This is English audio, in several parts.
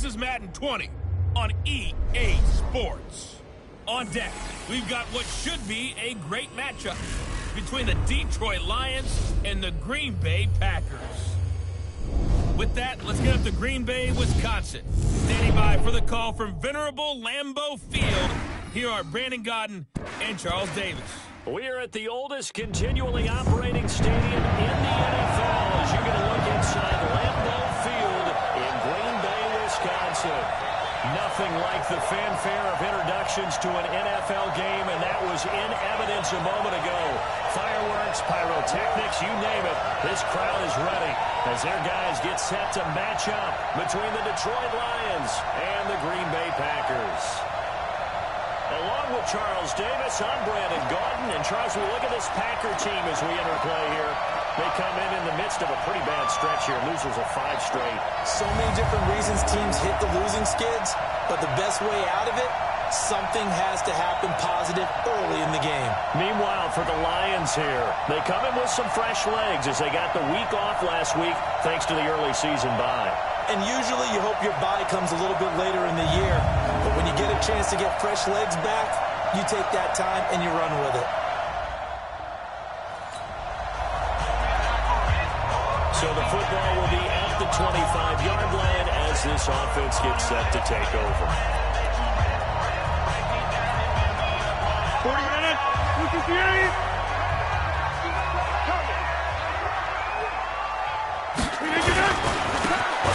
is Madden 20 on EA Sports. On deck, we've got what should be a great matchup between the Detroit Lions and the Green Bay Packers. With that, let's get up to Green Bay, Wisconsin. Standing by for the call from venerable Lambeau Field, here are Brandon Gaudin and Charles Davis. We're at the oldest continually operating stadium in the NFL as you get a look inside Lambeau Field in Green Bay, Wisconsin. Nothing like the fanfare of introductions to an NFL game, and that was in evidence a moment ago. Fireworks, pyrotechnics, you name it. This crowd is ready as their guys get set to match up between the Detroit Lions and the Green Bay Packers. Along with Charles Davis, I'm Brandon Gaudin. And Charles, we look at this Packer team as we interplay here. They come in the midst of a pretty bad stretch here. Losers of 5 straight. So many different reasons teams hit the losing skids, but the best way out of it, something has to happen positive early in the game. Meanwhile, for the Lions here, they come in with some fresh legs as they got the week off last week thanks to the early season bye. And usually you hope your bye comes a little bit later in the year. But when you get a chance to get fresh legs back, you take that time and you run with it. So the football will be at the 25-yard line as this offense gets set to take over. 40 minutes, 258.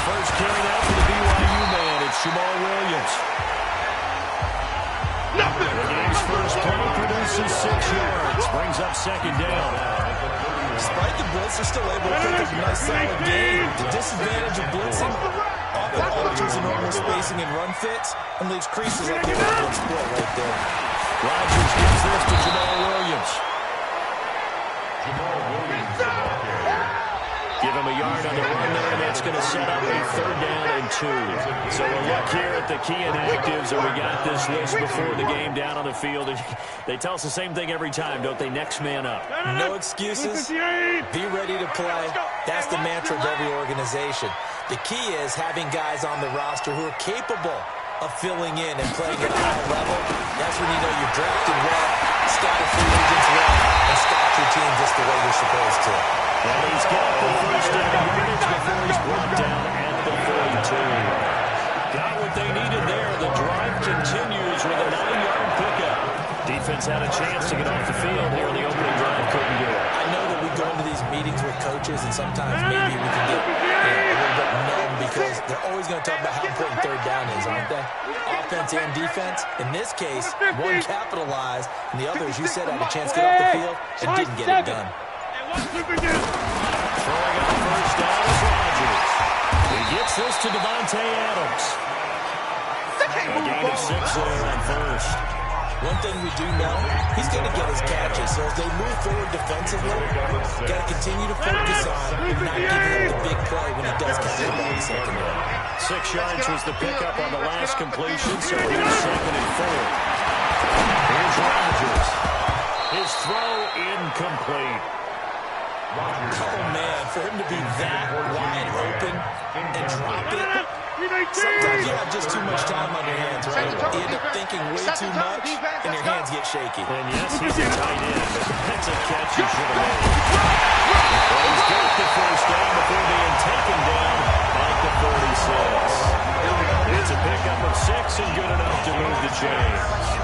First carry out for the BYU man, it's Jamal Williams. The game's first play produces 6 yards, brings up second down. Despite the blitz, they're still able to pick up a nice solid gain. The disadvantage of blitzing often alters the normal spacing and run fits and leaves creases up there with a split right there. Rodgers gives this to Jamal Williams. Give him a yard on the run there, and that's going to set up a 3rd down and 2. So a look here at the key inactives, and we got this list before the game down on the field. They tell us the same thing every time, don't they? Next man up. No excuses. Be ready to play. That's the mantra of every organization. The key is having guys on the roster who are capable of filling in and playing at a high level. That's when you know you're drafted well, scouted free agents well, and scout your team just the way you're supposed to. And he's got the first down yardage before he's brought down at the 42. Got what they needed there. The drive continues with a 9-yard pickup. Defense had a chance to get off the field here in the opening drive. Couldn't do it. I know that we go into these meetings with coaches, and sometimes maybe we can get a little bit numb because they're always going to talk about how important 3rd down is, aren't they? Offense and defense. In this case, one capitalized, and the other, as you said, had a chance to get off the field and didn't get it done. Throwing out first down is Rodgers. He gets this to Davante Adams. A gain of 6 there on first. One thing we do know, he's going to get his catches. So as they move forward defensively, got to continue to focus on not giving up the big play when he does catch the ball in the secondary. 6 yards was the pickup on the last completion, so here's 2nd and 4. Here's Rodgers. His throw incomplete. Oh, man, for him to be that wide open and drop it, sometimes you have just too much time on your hands, right? You end up thinking way too much, and your hands get shaky. And yes, he's a tight end, but that's a catch he should have made. Well, he's got the first down before being taken down at the 46. It's a pickup of 6 and good enough to move the chains.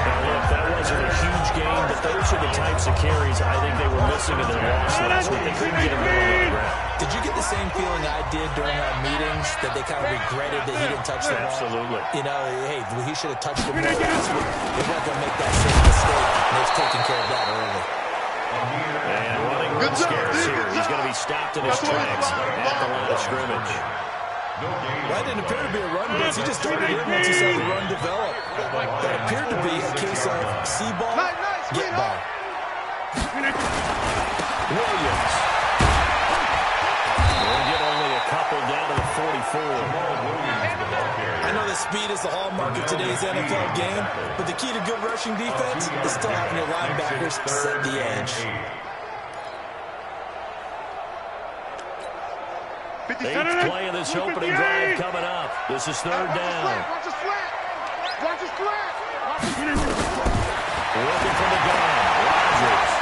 Now, look, that wasn't a huge gain, but those are the types of carries I think they were missing in their loss last week. They couldn't get him going on the ground. Did you get the same feeling I did during our meetings, that they kind of regretted that he didn't touch the ball? Absolutely. You know, hey, he should have touched the ball last week. They're not going to make that same mistake, and they've taken care of that early. And running room scarce here. He's going to be stopped in his tracks at the line of scrimmage. That didn't appear to be a run blitz. He just darted in once he saw the run develop. That appeared to be a case of see ball, get ball. Williams. We'll get only a couple down to the 44. I know that speed is the hallmark of today's NFL game, but the key to good rushing defense is still having your linebackers set the edge. Eighth play of this opening drive coming up. This is third down. Watch the slant. Watch the slant. Looking for the gun. Rodgers.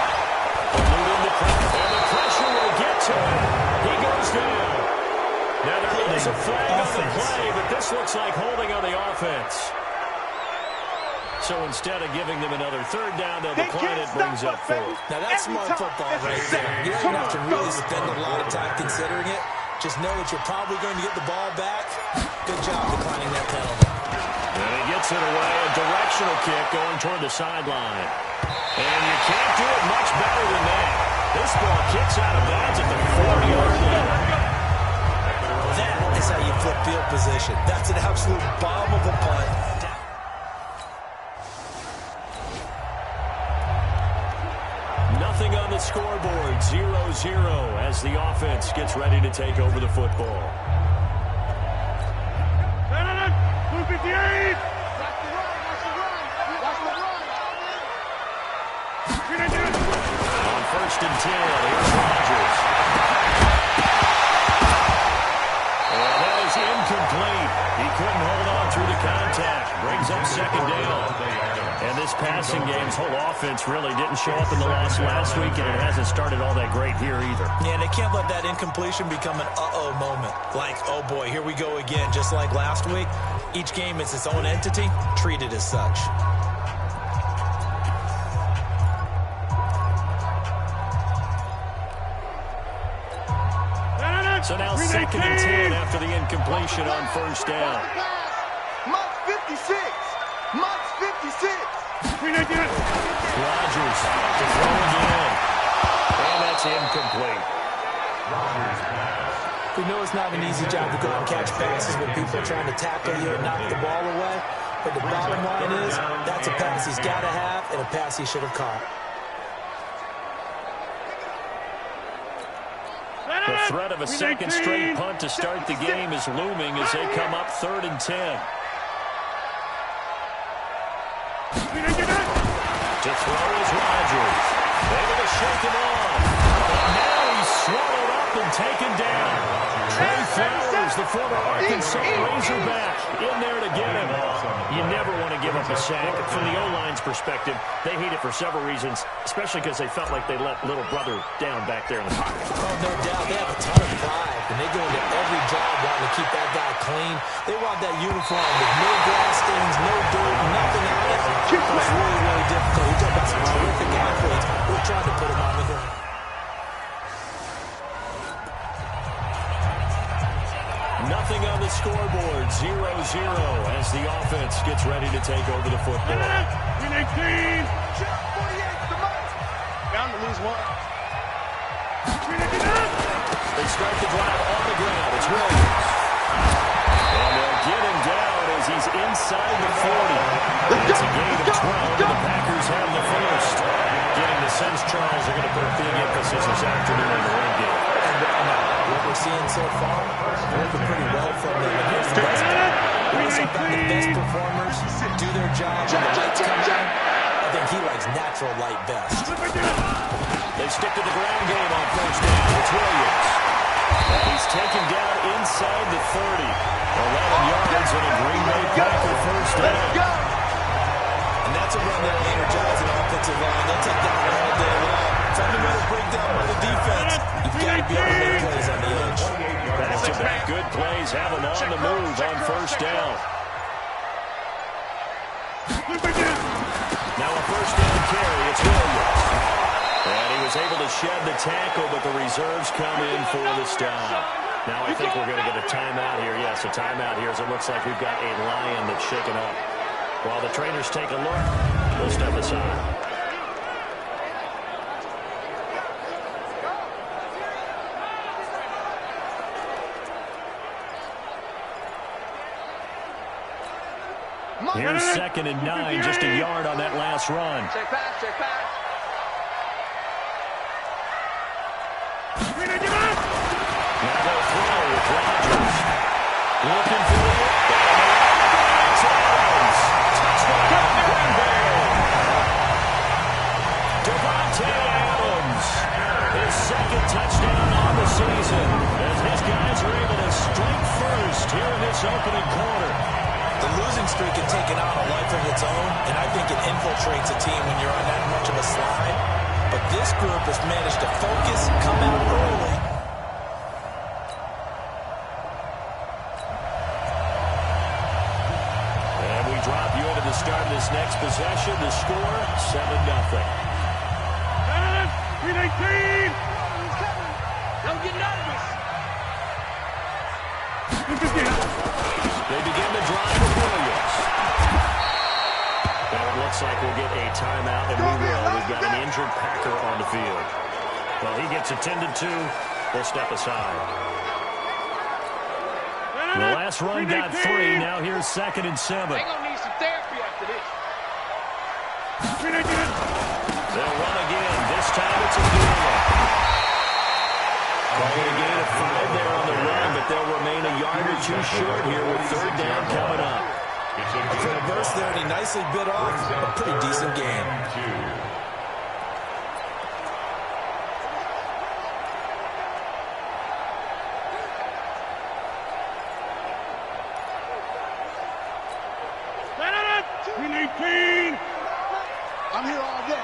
Eluding the pressure. And the pressure will get to him. He goes down. Now there is a flag on the play, but this looks like holding on the offense. So instead of giving them another third down, they'll decline it, brings up fourth. Now that's smart football right there. You don't have to really spend a lot of time considering it. Just know that you're probably going to get the ball back. Good job declining that penalty. And he gets it away, a directional kick going toward the sideline. And you can't do it much better than that. This ball kicks out of bounds at the 40-yard line. That is how you flip field position. That's an absolute bomb of a punt. Nothing on the scoreboard, 0-0 as the offense gets ready to take over the football. Blue 58. On first and 10, here's Rodgers. And that is incomplete. He couldn't hold on through the contact. Brings up second down. And this passing game's whole offense really didn't show up in the loss last week, and it hasn't started all that great here either. Yeah, and they can't let that incompletion become an uh-oh moment. Like, oh boy, here we go again. Just like last week, each game is its own entity, treated as such. So now second and 10 after the incompletion on first down. Mark 56. Mark 56. Rodgers to throw again. And that's incomplete. We know it's not an easy job to go and catch passes when people are trying to tackle you and knock the ball away. But the bottom line is, that's a pass he's got to have and a pass he should have caught. The threat of a second straight punt to start the game is looming as they come up 3rd and 10. To throw is Rodgers. Able to shake him off. And now he's swallowed up and taken down. Trey Flowers, the former Arkansas Razorback, in there to get him. You never want to give up a sack. From the O-line's perspective, they hate it for several reasons, especially because they felt like they let little brother down back there in the pocket. Oh, no doubt. They have a ton of pride, and they go into every job wanting to keep that guy clean. They want that uniform with no grass stains, no dirt, nothing on it. It's really, really difficult. You talk about some terrific athletes. We're trying to put them on the ground. Nothing on the scoreboard, 0-0 as the offense gets ready to take over the football. Down to lose one. They start the drive on the ground. It's Williams. And they'll get him down as he's inside the 40. It's a gain of 12, and the Packers have the first. Getting the sense Charles are going to put a big emphasis this afternoon on the run game. What we're seeing so far, working pretty well from them. And here's the best part. When sometimes the best performers do their job and the lights come down, I think he likes natural light best. They stick to the ground game on first down. It's Williams. And he's taken down inside the 30. 11 yards and a Green Bay Packer first down. And that's a run that will energize an offensive line. They'll take that one all day long. Fundamental breakdown by the defense. You've got to be able to make plays on the edge. Back-to-back good plays have him on the move on first down. Now a first down carry. It's Williams. And he was able to shed the tackle, but the reserves come in for the stop. Now I think we're going to get a timeout here. Yes, a timeout here as it looks like we've got a lion that's shaken up. While the trainers take a look, we'll step aside. Here's 2nd and 9, just a yard on that last run. Check pass, check pass. Now they'll throw with Rodgers. Looking for it. Touchdown, Green Bay. Davante Adams. His 2nd touchdown on the season as his guys are losing streak had taken on a life of its own, and I think it infiltrates a team when you're on that much of a slide. But this group has managed to focus, come out early. And we drop you into the start of this next possession. The score, 7-0. 319! Don't get nervous. They begin the drive with Williams. And it looks like we'll get a timeout, and we will. We've got an injured Packer on the field. Well, he gets attended to. We'll step aside. The last run got 3. Now here's 2nd and 7. They're going to need some therapy after this. They'll run again. This time it's a Abdullah. Calling a gain of 5 there on the run, but they'll remain a yard or 2 short here with 3rd down coming up. A quick burst there, and he nicely bit off a pretty decent game. I'm here all day.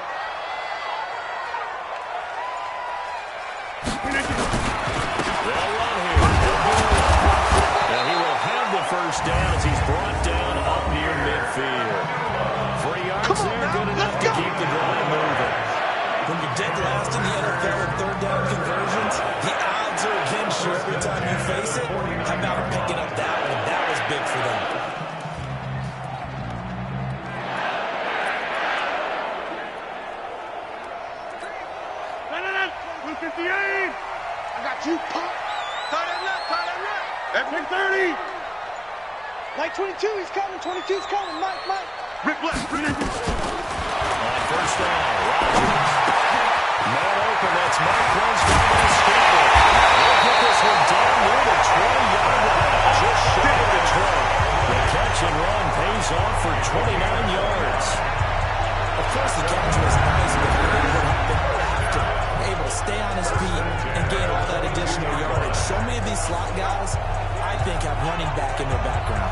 They'll run here. And he will have the first down as he's brought down up near midfield. 3 yards there, good enough to keep the drive moving. When you're dead last in the NFL in 3rd down conversions, the odds are against you every time you face it. How about picking up that one? That was big for them. I got you, Pop. Tie that nut. Every 30. Mike 22, he's coming. 22's coming. Mike. Rick left. On first down, Rodgers. Man open, that's Mike Runsford by Skipper. He'll get this one down near the 20-yard line, just shy of the 20. The catch and run pays off for 29 yards. Of course, the catch was nice, but he would have been able to stay on his feet and gain all that additional yardage. So many of these slot guys, I think, have running back in their background.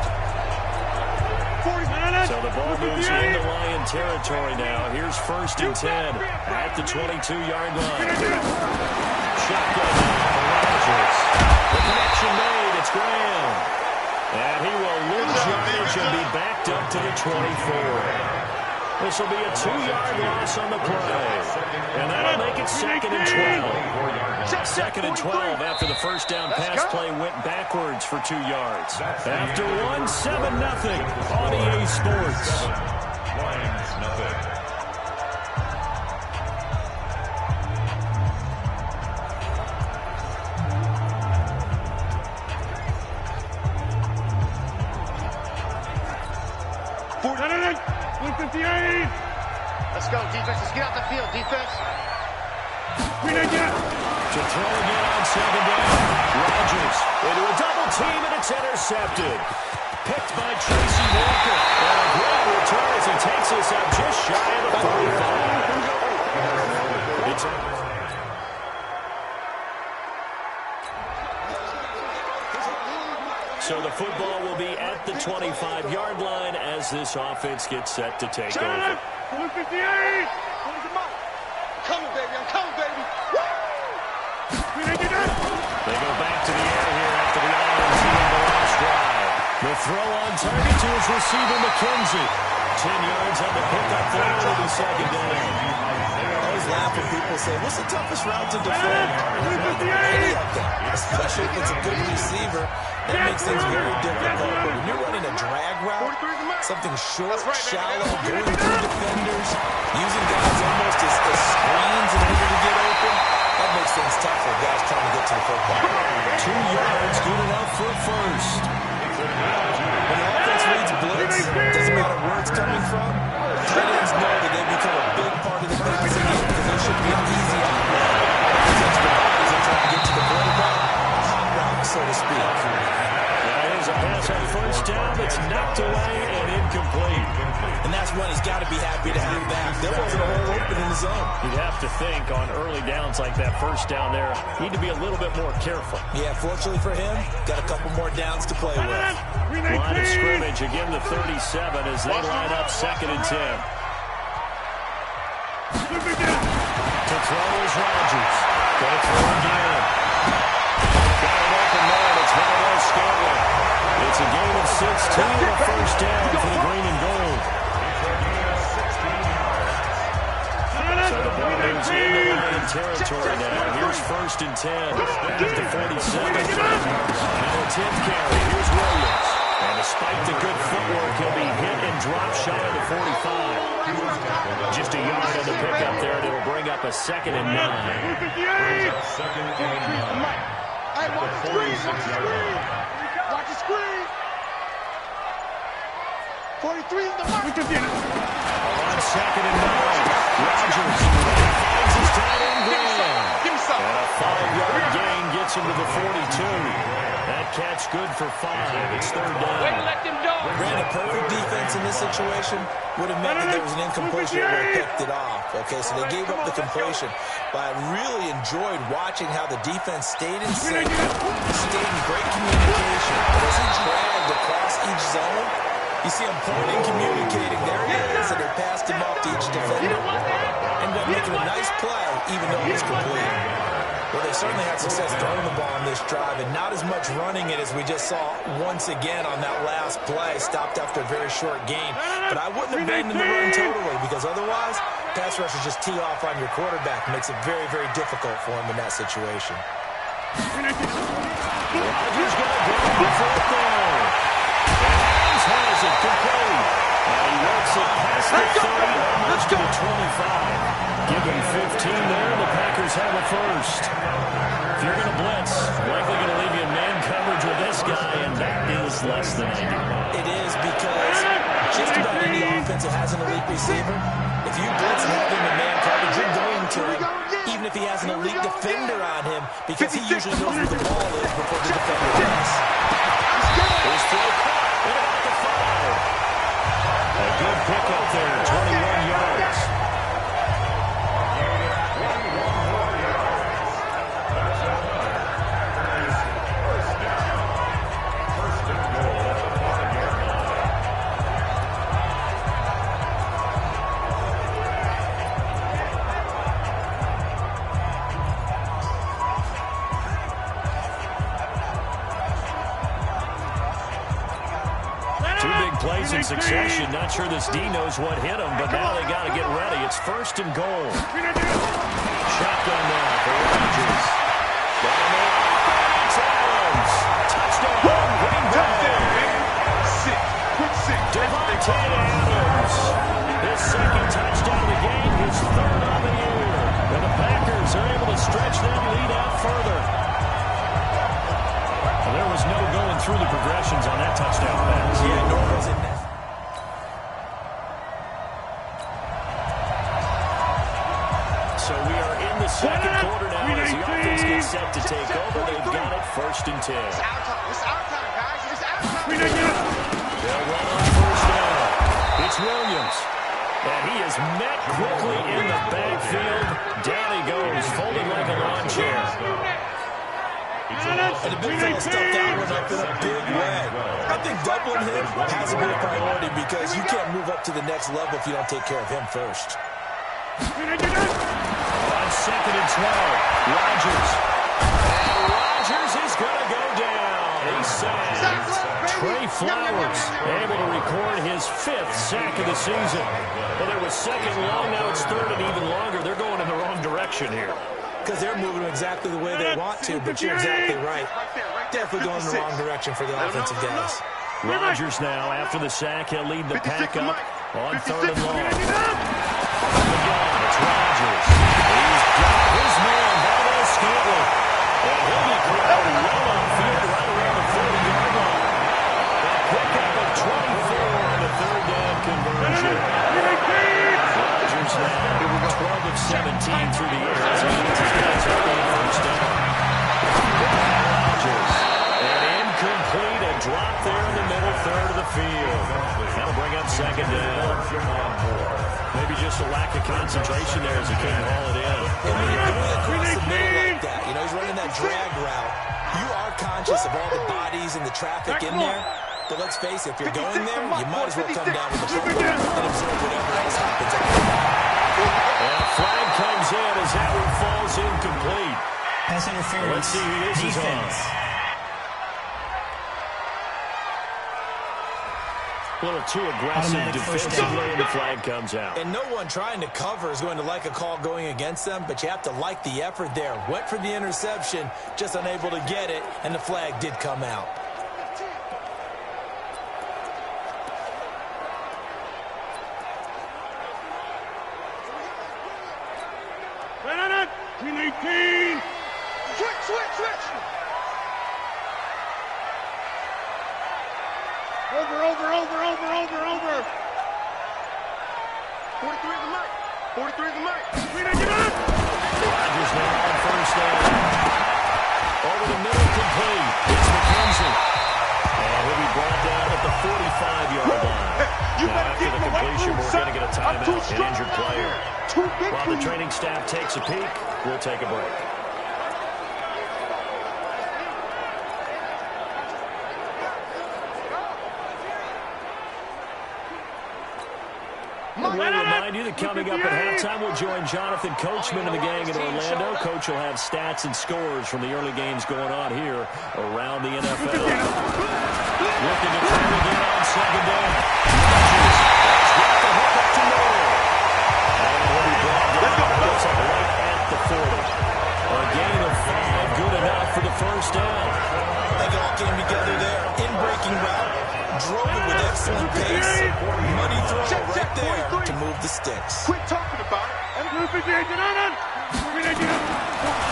So the ball moves into Lion territory now. Here's 1st and 10 at the 22-yard line. Shotgun for Rodgers. The connection made. It's Graham. And he will lose yardage and be backed up to the 24. This will be a 2-yard loss on the play. And that'll make it 2nd and 12. 2nd and 12 after the first down pass play went backwards for 2 yards. After 1, 7-0 on EA Sports. Let's go, defense. Let's get out the field, defense. To throw again on 2nd down. Rodgers into a double team, and it's intercepted. Picked by Tracy Walker. And a great return as he takes us out just shy of the 45. So the football will be at the 25-yard line as this offense gets set to take over. 158. Coming, baby. I'm coming, baby. Woo! They go back to the air here after the Lions end the last drive. The throw on target to his receiver, McKenzie. 10 yards on the pickup there. It'll be 2nd down. I always laugh when people say, what's the toughest route to defend? Any of them, especially if it's a good receiver. That makes things very difficult. But when you're running a drag route, something short, shallow, going through defenders, using guys almost as screens in order to get open, that makes things tough for guys trying to get to the football. 2 yards, good enough for a first. When the offense reads blitz, doesn't matter where it's coming from, tight ends know that they become a big part of the passing game because they should be easy on the run. Extra bodies are trying to get to the quarterback, hot route, so to speak. Here's a pass on first down that's knocked away and incomplete. And that's defense went, he's got to be happy to have that. There wasn't a hole open in the zone. You'd have to think on early downs like that, first down there, need to be a little bit more careful. Yeah, fortunately for him, got a couple more downs to play with. Line of scrimmage, again the 37 as they line up 2nd and 10. To throw is Rodgers. Going to throw again. Got it open man. It's Valdes-Scantling. It's a gain of 16 and a first down for the green and gold. So the ball moves into Lion territory now. Here's 1st and 10 at the 47. Now a 10th carry. Here's Williams. And despite the good footwork, he'll be hit and drop shy of the 45. Just a yard on the pickup there, and it'll bring up a 2nd and 9. Watch the screen. 43 is the mark. On 2nd and 9. Rodgers finds his tight end Graham. And a 5-yard gain gets him to the 42. That catch good for 5. It's 3rd down. Way to let them go. Granted, perfect defense in this situation would have meant that there was an incompletion that would have picked it off. Okay, so they gave up the completion. But I really enjoyed watching how the defense stayed in sync, stayed in great communication. And as he dragged across each zone, you see him pointing, communicating. There he is, and they passed him off to each defender. Ended up making a nice play, even though it was complete. Well, they certainly had success throwing the ball on this drive, and not as much running it as we just saw once again on that last play, stopped after a very short gain. But I wouldn't abandon the run totally, because otherwise, pass rushers just tee off on your quarterback. It makes it very, very difficult for him in that situation. Rodgers got a grab on 4th down. And Adams has it complete. And he works it past the 30, almost to the 25. Give him 15 there, and the Packers have a first. If you're going to blitz, likely going to leave you in man coverage with this guy, and that is less than ideal. It is because just about any offense that has an elite receiver, if you blitz and have him in man coverage, you're going to him, even if he has an elite defender on him, because he usually knows where the ball is before the defender does. Here's throw caught at about the 5. A good pickup there, 21 yards. Plays in succession. Not sure this D knows what hit him, but now they got to get ready. It's 1st and goal. Shotgun now for Rodgers. Down there. It's Adams. Touchdown. Green Bay. Davante Adams. His 2nd touchdown of the game. His 3rd on the year. And the Packers are able to stretch that lead out further. There was no going through the progressions on that touchdown pass. Yeah, nor was it. So we are in the 2nd quarter now as the offense gets set to take over. They've got it 1st and 10. It's our time. It's our time, guys. It's our time. They'll run on 1st down. It's Williams. And he is met quickly in the backfield. Down he goes, folded like a lawn chair. And the big fella stuffed that one up in a big way. I think doubling him has to be a priority because you can't move up to the next level if you don't take care of him first. On 2nd and 12, Rodgers. And Rodgers is going to go down. He's sacked. Trey Flowers able to record his 5th sack of the season. Well, there was 2nd long, now it's 3rd and even longer. They're going in the wrong direction here. Because they're moving exactly the way they want to, but you're exactly right. Definitely going in the wrong direction for the offensive guys. Rodgers now, after the sack, he'll lead the pack up on 3rd and long. Again, it's Rodgers. He's got his man, Valdes-Scantling. And he'll be corralled well upfield right around the 40-yard line. A pickup of 24 on the 3rd down conversion. Rodgers now 12 of 17 through the air. As he gets his guys up on 1st down. Rodgers. And incomplete, a drop there in the middle 3rd of the field. That'll bring up 2nd down. Maybe just a lack of concentration there as he couldn't haul it in. And when you're going across the middle like that, you know, he's running that drag route, you are conscious of all the bodies and the traffic in there. But let's face it, if you're going there, you might as well come down with the football and observe whatever else happens. And a flag comes in as that one falls incomplete. Pass interference. Let's see who this is on. A little too aggressive defensively, and the flag comes out. And no one trying to cover is going to like a call going against them, but you have to like the effort there. Went for the interception, just unable to get it, and the flag did come out. Green 18. Switch. Over. 43 is the mic. 43 is the mic. Rodgers now on first down. Over the middle, complete. It's McKenzie. And he'll be brought down at the 45-yard line. Now after the completion, we're going to get a timeout, an injured player. While the training staff takes a peek, we'll take a break. We'll remind you that coming up at halftime, we'll join Jonathan Coachman and the gang in Orlando. Coach will have stats and scores from the early games going on here around the NFL. Looking to try again on second down. Rodgers has got the hook up to Moore. And he'll be brought down. Looks like right at the 40. A gain of 5, good enough for the first down. They all came together there. In breaking route. Drove it with excellent pace. Money throw right there to move the sticks. Quit talking about it.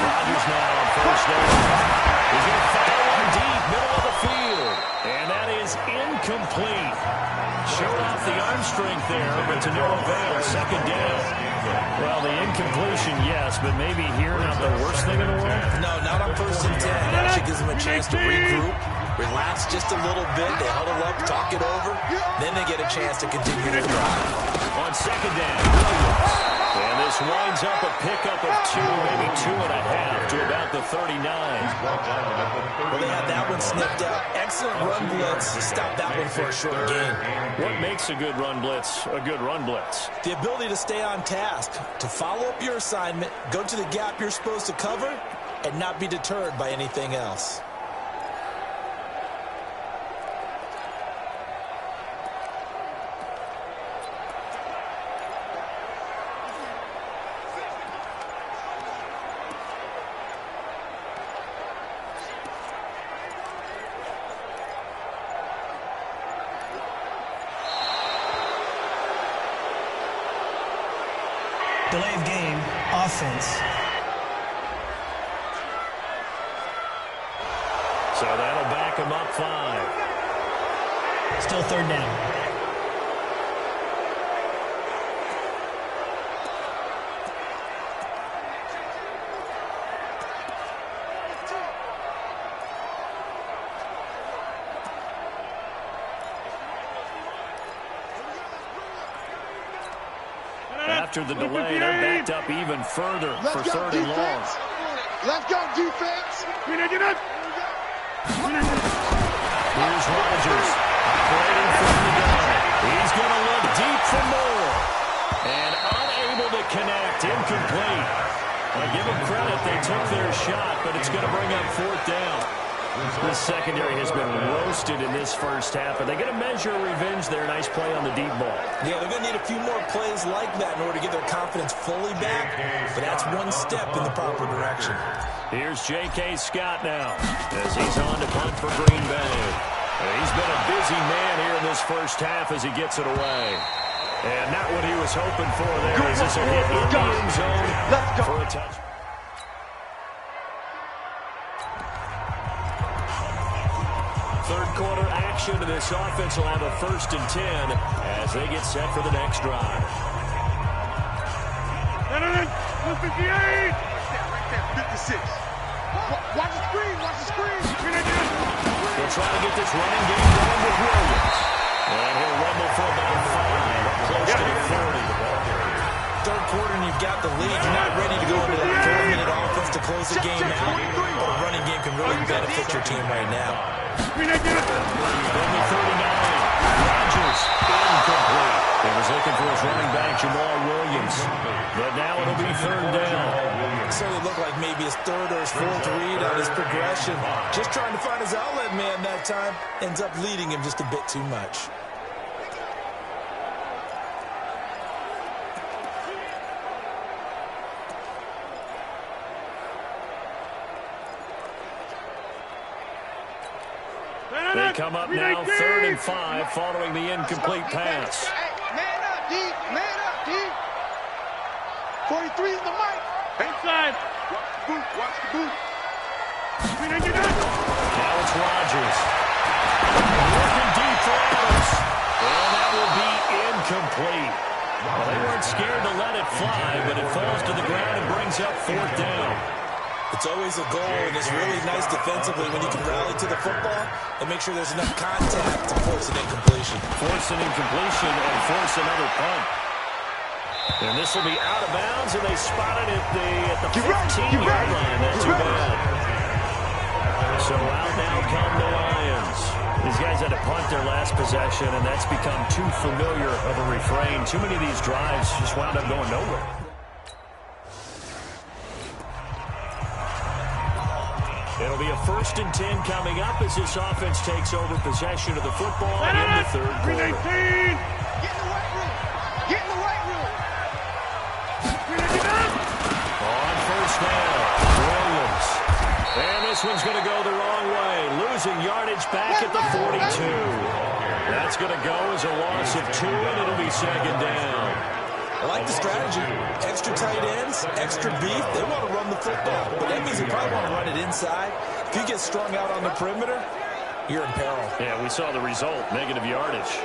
Rodgers now on first down. He's going to fire one deep, middle of the field. And that is incomplete. Showed off the arm strength there, but to no avail. Second down. Well, the incompletion, yes, but maybe here not the worst thing in the world? No, not on 1st and 10. It actually gives them a chance to regroup, relax just a little bit. They huddle up, talk it over. Then they get a chance to continue their drive. On second down, Williams. And this winds up a pickup of 2, maybe 2.5 to about the 39. Well, they had that one snipped out. Excellent run blitz. Stop that one for a short gain. What makes a good run blitz a good run blitz? The ability to stay on task, to follow up your assignment, go to the gap you're supposed to cover, and not be deterred by anything else. Delay of game, offense. So that'll back him up 5. Still third down. After the delay, they're backed up even further for third and long. Let's go, defense. Here's Rodgers operating from the gun. He's going to look deep for Moore. And unable to connect, incomplete. I give them credit, they took their shot, but it's going to bring up 4th down. The secondary has been roasted in this first half, but they get a measure of revenge there. Nice play on the deep ball. Yeah, they're going to need a few more plays like that in order to get their confidence fully back, but that's one step in the proper direction. Here's J.K. Scott now as he's on to punt for Green Bay. And he's been a busy man here in this first half as he gets it away. And not what he was hoping for there. Is this a hit in the end zone for a touchdown? Third quarter action, and this offense will have a 1st and 10 as they get set for the next drive. 58! 56. Watch the screen. They'll try to get this running game going with Williams. And he'll rumble for about 5. Close close the game out, but a running game can really benefit your team right now. In the 39, Rodgers incomplete. He was looking for his running back, Jamal Williams. But now it'll be third down. It certainly looked like maybe his third or his fourth read on his progression. Just trying to find his outlet man that time. Ends up leading him just a bit too much. They come up now, 3rd and 5, following the incomplete pass. Man up, D. Man up, D. 43 is the mic. Inside. Watch the boot. Watch the boot. Now it's Rodgers. Looking deep for Adams. And that will be incomplete. Well, they weren't scared to let it fly, but it falls to the ground and brings up 4th down. It's always a goal, and it's really nice defensively when you can rally to the football and make sure there's enough contact to force an incompletion. Force an incompletion and force another punt. And this will be out of bounds, and they spotted it at the 15-yard line. Not too bad. So out now come the Lions. These guys had to punt their last possession, and that's become too familiar of a refrain. Too many of these drives just wound up going nowhere. It'll be a 1st and 10 coming up as this offense takes over possession of the football in the 3rd quarter. Get in the right room. Get in the right room. On 1st down, Williams. And this one's going to go the wrong way. Losing yardage back at the 42. That's going to go as a loss of 2, and it'll be 2nd down. I like the strategy. Extra tight ends, extra beef. They want to run the football, but that means they probably want to run it inside. If you get strung out on the perimeter, you're in peril. Yeah, we saw the result, negative yardage.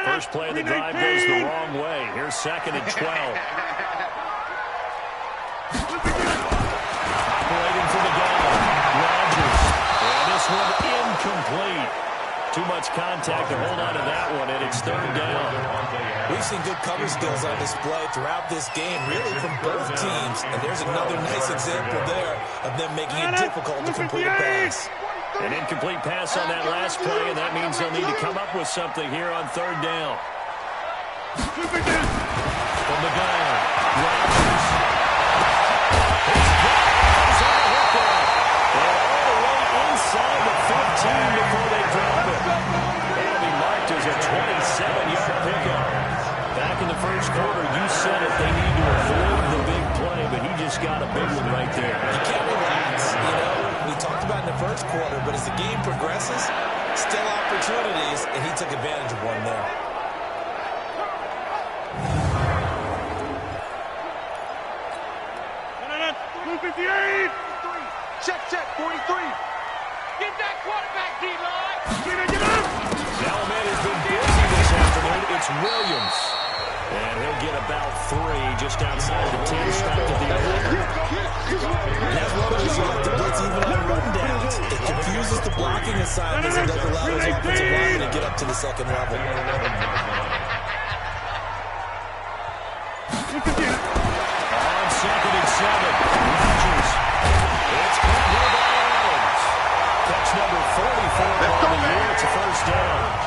First play of the drive goes the wrong way. Here's 2nd and 12. Operating for the down. Rodgers. And this one incomplete. Too much contact to hold on to that one, and it's 3rd down. We've seen good cover skills on display throughout this game, really from both teams. And there's another nice example there of them making it difficult to complete a pass. An incomplete pass on that last play, and that means they'll need to come up with something here on 3rd down. From the gun, Rodgers. His on the hook out. And all the way inside the 15 before they drop it. It'll be marked as a 27-yard pickup. Back in the 1st quarter, you said it, they need to avoid the big play, but he just got a big one right there. You can't relax, you know. We talked about in the 1st quarter, but as the game progresses, still opportunities, and he took advantage of one there. Check, 43. Get that quarterback, D-line. Gallman has been busy this afternoon. It's Williams. And he'll get about 3 just outside the 10 stop to the 11. That's one of those you like to blitz even on rundowns. It confuses the blocking assignments and doesn't allow those offensive linemen to get up to the 2nd level. On 2nd and 7, Rodgers. It's caught here by Adams. Catch number 44 on the year. It's a 1st down.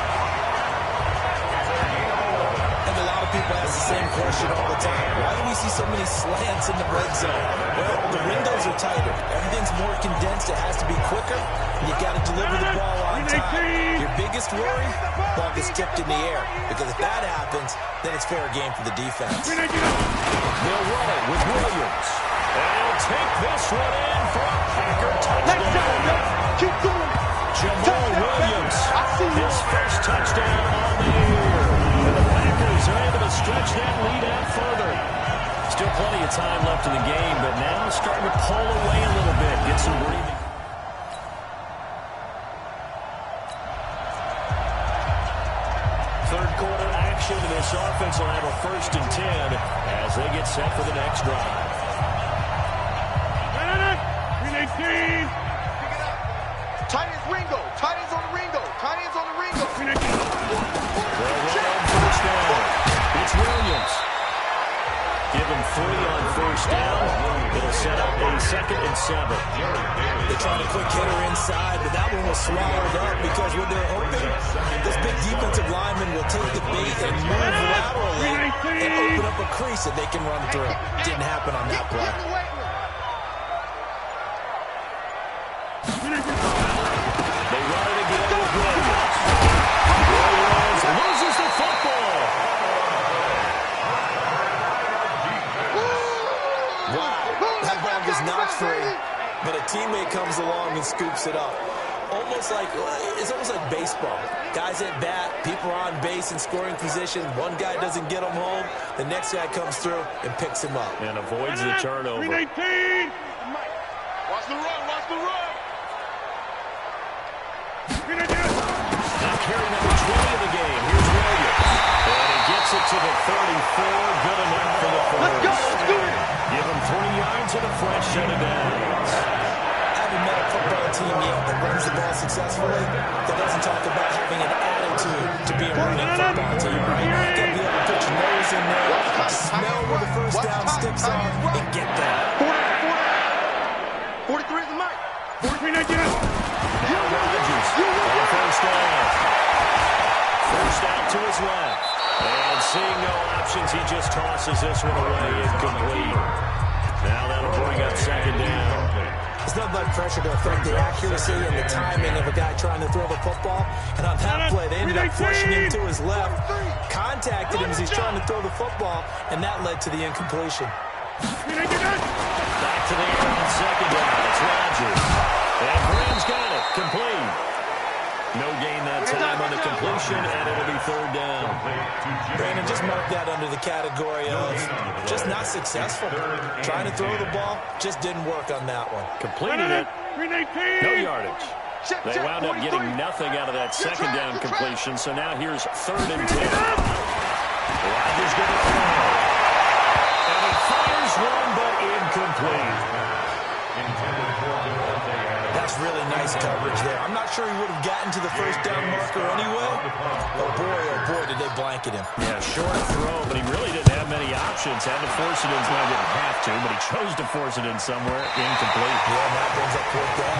And a lot of people ask the same question all the time. Why do we see so many slants in the red zone? Well, the windows are tighter. Everything's more condensed. It has to be quicker. And you got to deliver the ball on time. Your biggest worry? Ball gets tipped in the air. Because if that happens, then it's fair game for the defense. They'll run it with Williams. And he'll take this one in for a Packer touchdown. Keep going. Jamal Williams, his 1st touchdown on the year. And the Packers are able to stretch that lead out further. Still plenty of time left in the game, but now starting to pull away a little bit, get some breathing. Third quarter action, and this offense will have a 1st and 10 as they get set for the next drive. Tight ends Ringo. Tight ends on the Ringo. Tight ends on the Ringo. They'll run on 1st down. It's Williams. Give him free on first down. It'll set up a 2nd and 7. They're trying a quick hitter inside, but that one was swallowed up because when they're open, this big defensive lineman will take the bait and move laterally and open up a crease that they can run through. Didn't happen on that play. They run it again with Williams. Williams loses the football. Wow, that ball was not free, but a teammate comes along and scoops it up. It's almost like baseball. Guys at bat, people are on base in scoring position. One guy doesn't get him home. The next guy comes through and picks him up. And avoids the turnover. 319. Watch the run, watch the run. Now carry number 20 of the game. Here's Williams. And he gets it to the 34. Good enough for the first. Let's go, let's do it. Give him 20 yards and a fresh set of downs. Haven't met a football team yet that runs the ball successfully that doesn't talk about having an attitude to be a running football team, right? You got to be able to put your nose in there, smell where the first down sticks are, and get that. 43 is the mic. 43 again. Now Rodgers on first down. First out to his left. And seeing no options, he just tosses this one away incomplete. Now that'll bring up 2nd down. There's no blood pressure to affect the accuracy and the timing of a guy trying to throw the football. And on that play, they ended up pushing him to his left, contacted him as he's trying to throw the football, and that led to the incompletion. Back to the air on 2nd down. It's Rodgers. And Graham's got it. Complete. No gain that time on the completion, and it'll be 3rd down. Brandon, just mark that under the category of just not successful. Trying to throw the ball, just didn't work on that one. Completing it, no yardage. They wound up getting nothing out of that 2nd down completion, so now here's 3rd and 10. Rodgers going to throw. And he fires one, but incomplete. That's really nice coverage there. I'm not sure he would have gotten to the first down marker anyway. Oh boy, did they blanket him. Yeah, short throw, but he really didn't have many options. Had to force it in. Well, he didn't have to, but he chose to force it in somewhere. Incomplete. Yeah, and that brings up 4th down.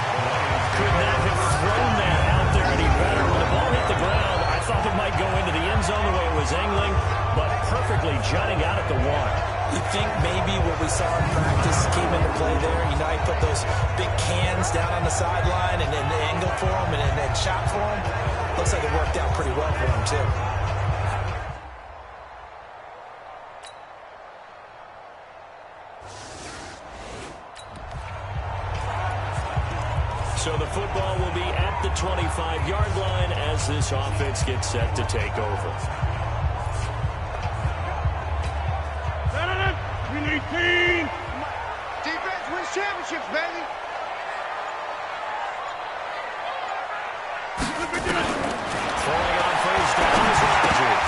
Could not have thrown that out there any better. When the ball hit the ground, I thought it might go into the end zone the way it was angling, but perfectly jutting out at the 1. You think maybe what we saw in practice came into play there? You know, he put those big cans down on the sideline and then angled for him and shot for him. Looks like it worked out pretty well for him, too. So the football will be at the 25-yard line as this offense gets set to take over. 319. Defense wins championships, baby. Throwing on first down is Rodgers.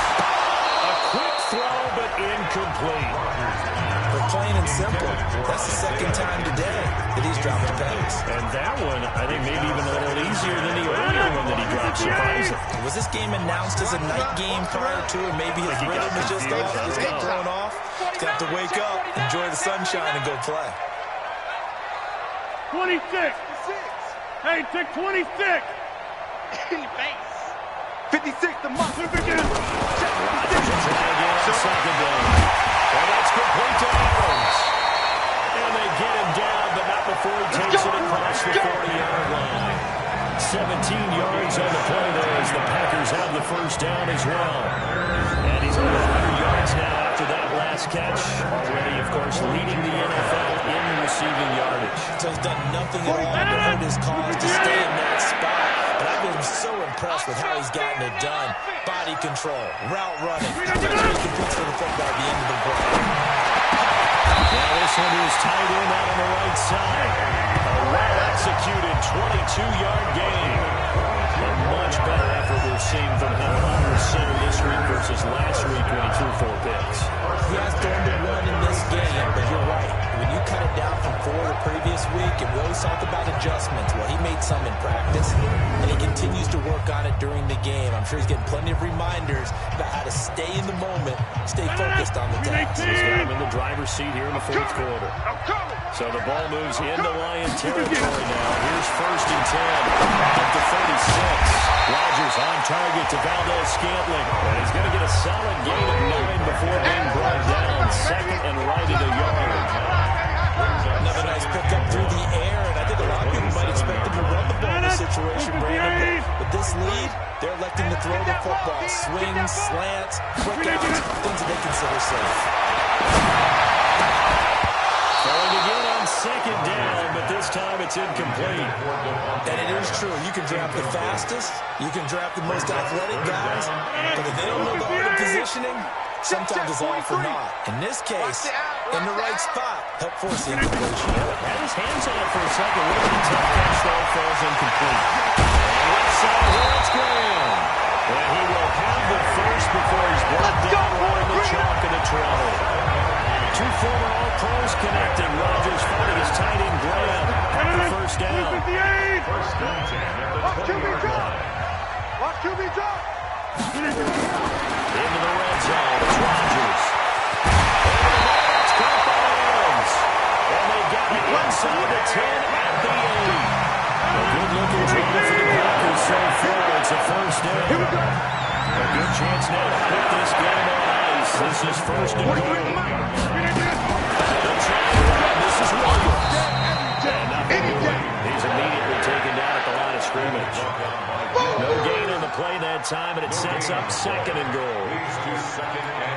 A quick throw, but incomplete. But plain and simple, that's the 2nd time today that he's dropped a pass. And that one, I think maybe even a little easier than the earlier one that he dropped, surprising. Was this game announced as a night game prior to, or maybe his rhythm is just off, just got thrown off? He's got to wake up, enjoy the sunshine, and go play. 26. Hey, take 26. In the face. 56, the muscle begins. Rodgers will try again on 2nd down. And that's complete to Adams. And they get him down, but not before he takes it across the 40-yard line. 17 yards on the play there as the Packers have the first down as well. And he's over 100 yards now after that last catch. Already, of course, leading the NFL in receiving yardage. So he's done nothing at all to hurt his cause to stay in that spot. But I've been so impressed with how he's gotten it done. Body control, route running, especially he competes for the football at the end of the play. Now this one is tied in out on the right side. A well-executed 22-yard gain. A much better effort we're seeing from him under center this week versus last week when he threw 4 picks. He has thrown to 1 in this game, but you're right. When you cut it down from 4 the previous week, and we always talk about adjustments. Well, he made some in practice, and he continues to work work on it during the game. I'm sure he's getting plenty of reminders about how to stay in the moment, stay focused on the task. He's got him in the driver's seat here in the fourth quarter. So the ball moves into Lion territory now. Here's 1st and 10 up to 36. Rodgers on target to Valdes-Scantling. And he's going to get a solid gain of 9 before being brought down. 2nd and right at a yard. Another nice pickup through the air, and I think a lot of people might expect him to run the ball in this situation, Brandon. But with this lead, they're electing to throw the football. Swings, slants, quick outs, things that they consider safe. Throwing again on 2nd down, but this time it's incomplete. And it is true. You can draft the fastest, you can draft the most athletic guys, but if they don't know the art of positioning, sometimes it's all for naught. In this case, in the right spot, help force the incompletion. Had his hands on it for a second. What a tough catch, though, falls incomplete. And left side, here it's Graham. And he will have the first before he's brought down right in the chalk of the travel. 2 former All-Pros connecting. Rodgers finding his tight end Graham at the first down. Watch QB drop. Watch QB drop. Into the red zone. It's Rodgers. It's caught by Adams. And they got it inside the 10 at the 8. A good-looking drive for the Packers so far. It's a first down. A good chance now to put this game on ice. This is 1st and goal. They'll try to run. This is Williams. And nothing doing. He's immediately taken down at the line of scrimmage. No gain on the play that time, and it sets up 2nd and goal.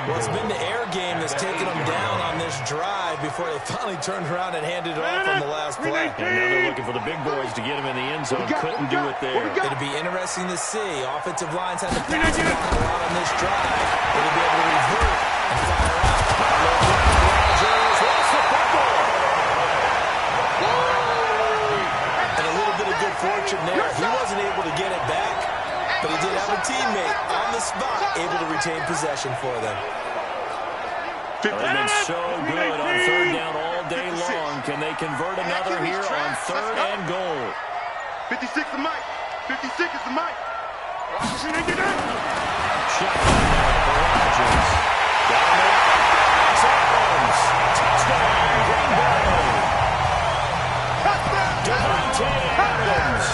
Well, it's been the air game that's taken them down on this drive before they finally turned around and handed it off on the last play. And now they're looking for the big boys to get him in the end zone. Couldn't do it there. It'll be interesting to see. Offensive lines had to pass the ball a lot on this drive. They'll be able to revert and fire out. Rodgers lost the football. And a little bit of good fortune there. He wasn't able to get it back, but he did have a teammate on the spot able to retain possession for them. They've been so good on 3rd down all day long. Can they convert another here on 3rd and goal? 56 is Mike. 56 is the Mike. Shotgun for Rodgers. Down there. Adams. Touchdown, Green Bay. Davante Adams.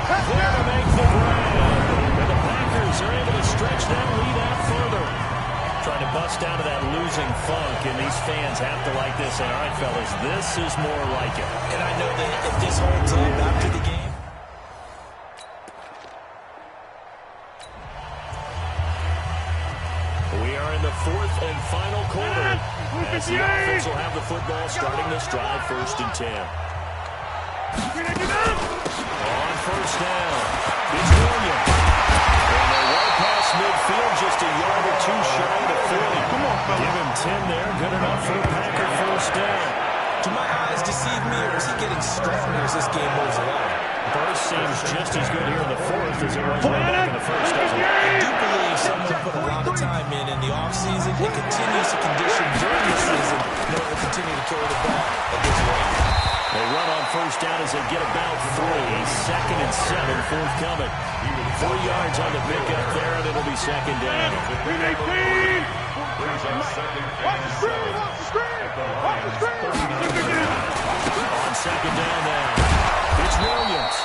There to make the grab. And the Packers are able to stretch that lead out further. Trying to bust out of that losing funk, and these fans have to like this. And all right, fellas, this is more like it. And I know that if this holds up after the game. We are in the 4th and final quarter as the offense will have the football starting this drive 1st and 10. On 1st down, it's Williams. And they're way past midfield, just a yard or 2 shy of 40. Give him 10 there, good enough for a Packer 1st down. Do my eyes deceive me, or is he getting stronger as this game moves along? Burst seems just as good here in the 4th as it was way back in the 1st, doesn't it? I do believe someone put a lot of time in the offseason and continues to condition during the season in order to continue to carry the ball at this rate. They run on 1st down as they get about 3. 2nd and 7, forthcoming. 4 yards on the pickup there, and it'll be 2nd down. Watch the screen! Watch the screen! Watch the screen! On 2nd down now, it's Williams.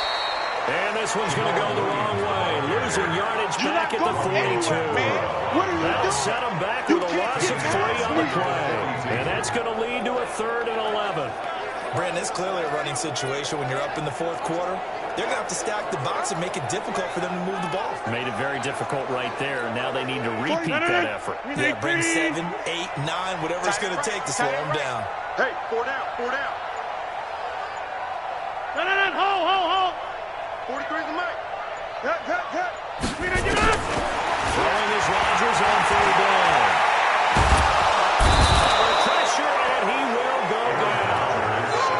And this one's going to go the wrong way. Losing yardage back at the 42. That'll set them back with a loss of 3 on the play. And that's going to lead to a 3rd and 11. Brandon, it's clearly a running situation when you're up in the 4th quarter. They're going to have to stack the box and make it difficult for them to move the ball. Made it very difficult right there. Now they need to repeat that effort. Yeah, bring 7, 8, 9, whatever it's going to take to slow them down. Hey, 4 down, 4 down. Hold. 43 is the Mike. Cut. Throwing is Rodgers on 3rd down. Under pressure, and he will go down.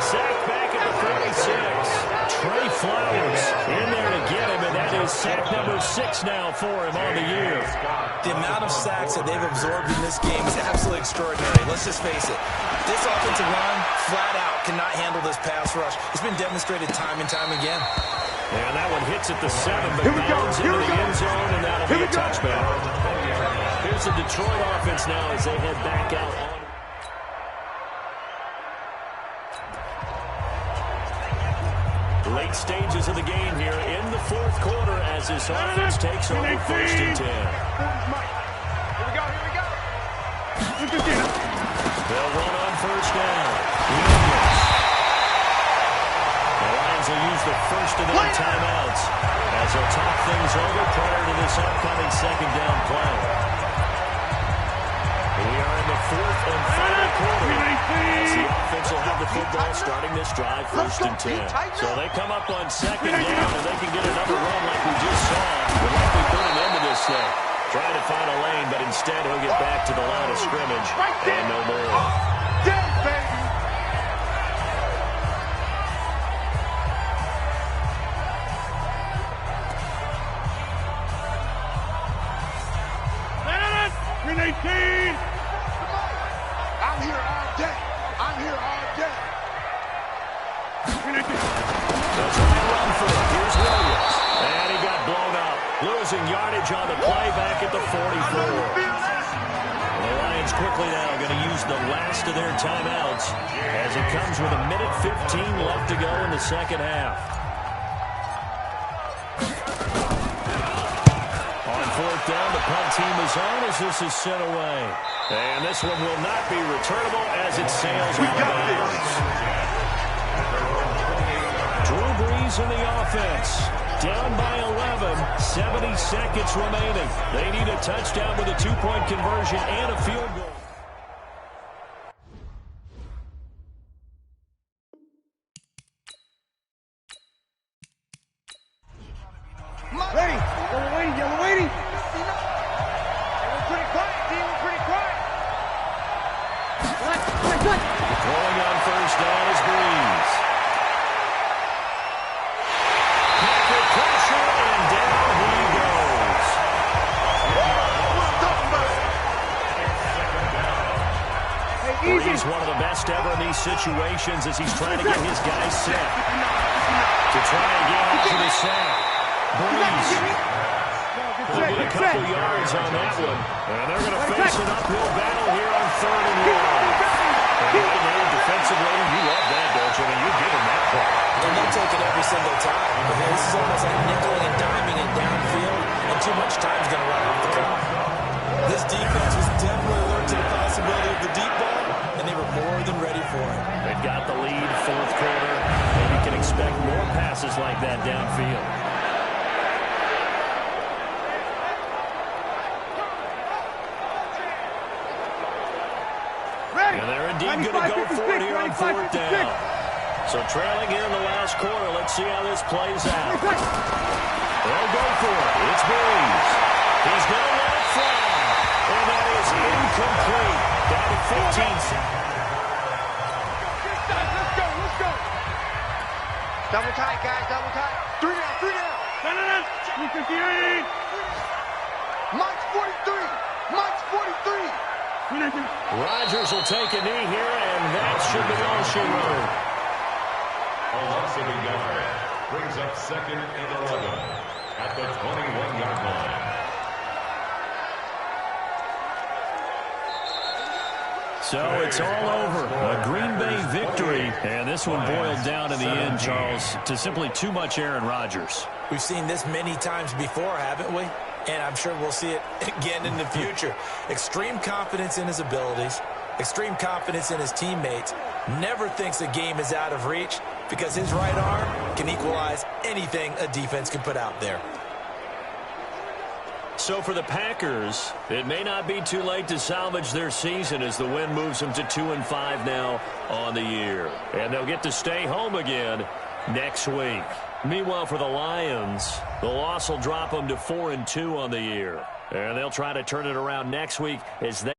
Sacked back at the 36. Trey Flowers in there to get him, and that is sack number 6 now for him on the year. The amount of sacks that they've absorbed in this game is absolutely extraordinary. Let's just face it. This offensive line, flat out, cannot handle this pass rush. It's been demonstrated time and time again. And that one hits at the 7, but bounds into the end zone, and that'll be a touchback. Here's the Detroit offense now as they head back out on. Late stages of the game here in the fourth quarter as this offense takes over 1st and 10. Here we go, here we go. They'll run on 1st down. The Lions will use the first of their timeouts as they'll talk things over prior to this upcoming 2nd down play. We are in the 4th and final quarter. The offense will have the football starting this drive 1st and 10. So they come up on 2nd down and they can get another run like we just saw. We'll likely put an end to this thing. Trying to find a lane, but instead he'll get back to the line of scrimmage and no more. I'm here all day. I'm here all day. They'll try and run for it. Here's Williams. And he got blown up. Losing yardage on the play back at the 44. The Lions quickly now going to use the last of their timeouts as it comes with 1:15 left to go in the 2nd half. On 4th down, the punt team is on as this is sent away. And this one will not be returnable as it sails out of bounds. Drew Brees in the offense. Down by 11, 70 seconds remaining. They need a touchdown with a 2-point conversion and a field goal. Ready. Yellow waiting. We're pretty quiet, team. We're pretty quiet. Good. Throwing on 1st down is Brees. Pocket pressure, and down he goes. Brees, one of the best ever in these situations as he's trying to get his guys set. To try and get up to the sack. Brees. They'll get a couple yards on that one. And they're going to face an uphill battle here on 3rd and 1. Defensive rating, you love that, don't you? I mean, you give them that play. And they'll take it every single time. This is almost like nickeling and diming it downfield, and too much time's going to run off the clock. This defense was definitely alert to the possibility of the deep ball, and they were more than ready for it. They've got the lead, 4th quarter, and you can expect more passes like that downfield. And they're indeed going to go for it here on 4th down. So trailing here in the last quarter, let's see how this plays out. They'll go for it. It's Brees. He's going to let it fly. And that is incomplete. Down to 15 seconds. Let's go. Double tight, guys. Double tight. 3 down. 358. Mike's 43. Mike's 43. Rodgers will take a knee here, and that should be all she wrote. A loss of a yard brings up 2nd and 11 at the 21-yard line. So it's all over. A Green Bay victory, and this one boiled down in the end, Charles, to simply too much Aaron Rodgers. We've seen this many times before, haven't we? And I'm sure we'll see it again in the future. Extreme confidence in his abilities, extreme confidence in his teammates, never thinks a game is out of reach because his right arm can equalize anything a defense can put out there. So for the Packers, it may not be too late to salvage their season as the win moves them to 2-5 now on the year. And they'll get to stay home again next week. Meanwhile, for the Lions, the loss will drop them to 4-2 on the year. And they'll try to turn it around next week as they